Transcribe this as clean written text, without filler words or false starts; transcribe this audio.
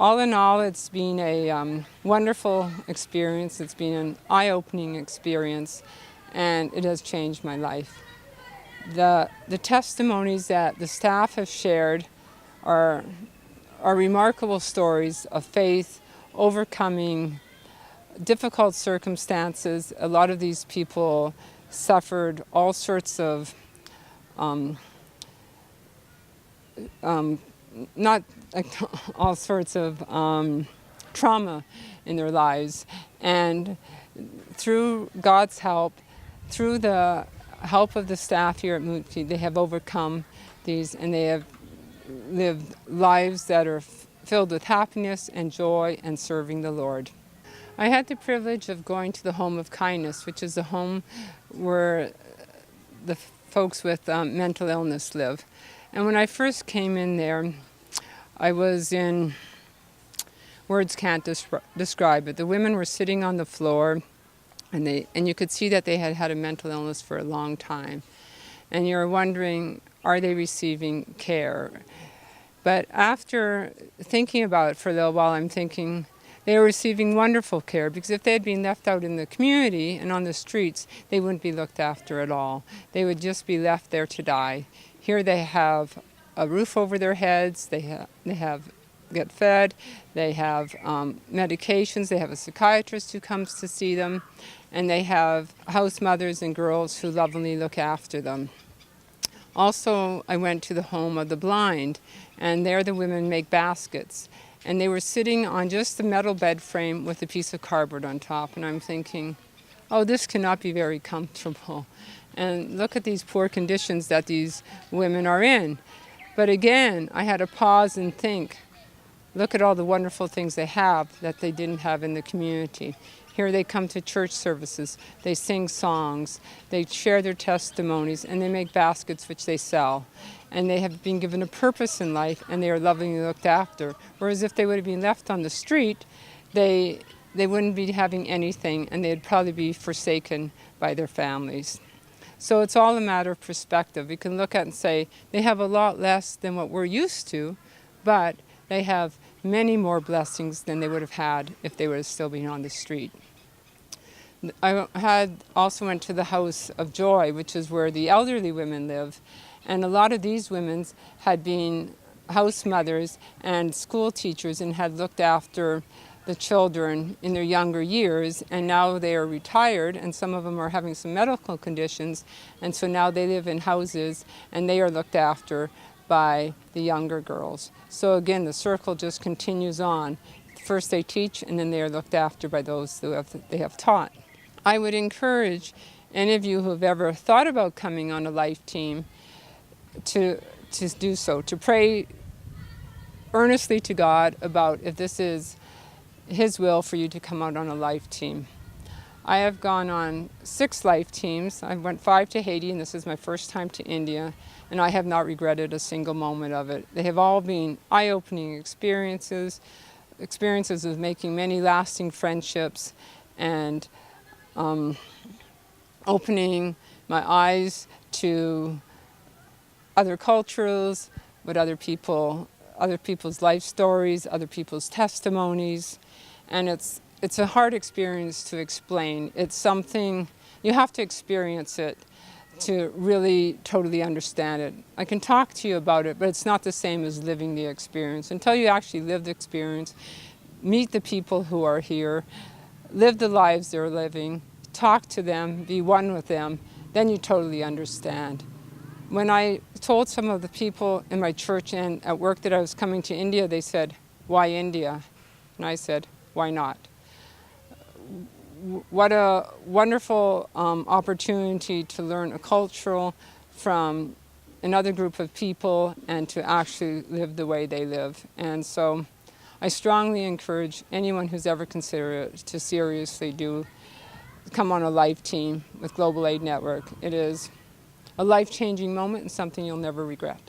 All in all, it's been a wonderful experience. It's been an eye-opening experience, and it has changed my life. The testimonies that the staff have shared are remarkable stories of faith, overcoming difficult circumstances. A lot of these people suffered all sorts of not all sorts of trauma in their lives, and through God's help, through the help of the staff here at Mukti, they have overcome these, and they have lived lives that are filled with happiness and joy and serving the Lord. I had the privilege of going to the Home of Kindness, which is the home where the folks with mental illness live. And when I first came in there, I was in, words can't describe it. The women were sitting on the floor, and you could see that they had had a mental illness for a long time. And you're wondering, are they receiving care? But after thinking about it for a little while, I'm thinking they were receiving wonderful care, because if they had been left out in the community and on the streets, they wouldn't be looked after at all. They would just be left there to die. Here they have a roof over their heads, they get fed, they have medications, they have a psychiatrist who comes to see them, and they have house mothers and girls who lovingly look after them. Also, I went to the Home of the Blind, and there the women make baskets. And they were sitting on just the metal bed frame with a piece of cardboard on top, and I'm thinking, oh, this cannot be very comfortable. And look at these poor conditions that these women are in. But again, I had to pause and think, look at all the wonderful things they have that they didn't have in the community. Here they come to church services, they sing songs, they share their testimonies, and they make baskets which they sell. And they have been given a purpose in life, and they are lovingly looked after. Whereas if they would have been left on the street, they wouldn't be having anything, and they'd probably be forsaken by their families. So it's all a matter of perspective. We can look at it and say, they have a lot less than what we're used to, but they have many more blessings than they would have had if they would have still been on the street. I also went to the House of Joy, which is where the elderly women live. And a lot of these women had been house mothers and school teachers and had looked after the children in their younger years, and now they are retired, and some of them are having some medical conditions, and so now they live in houses and they are looked after by the younger girls. So again, the circle just continues on. First they teach, and then they are looked after by those who they have taught. I would encourage any of you who have ever thought about coming on a life team to do so, to pray earnestly to God about if this is His will for you to come out on a life team. I have gone on 6 life teams. I went 5 to Haiti, and this is my first time to India, and I have not regretted a single moment of it. They have all been eye-opening experiences of making many lasting friendships, and opening my eyes to other cultures, but other people's life stories, other people's testimonies, and it's a hard experience to explain. It's something, you have to experience it to really totally understand it. I can talk to you about it, but it's not the same as living the experience. Until you actually live the experience, meet the people who are here, live the lives they're living, talk to them, be one with them, then you totally understand. When I told some of the people in my church and at work that I was coming to India, they said, "Why India?" And I said, "Why not?" What a wonderful opportunity to learn a culture from another group of people and to actually live the way they live. And so I strongly encourage anyone who's ever considered it to seriously come on a life team with Global Aid Network. It is a life-changing moment and something you'll never regret.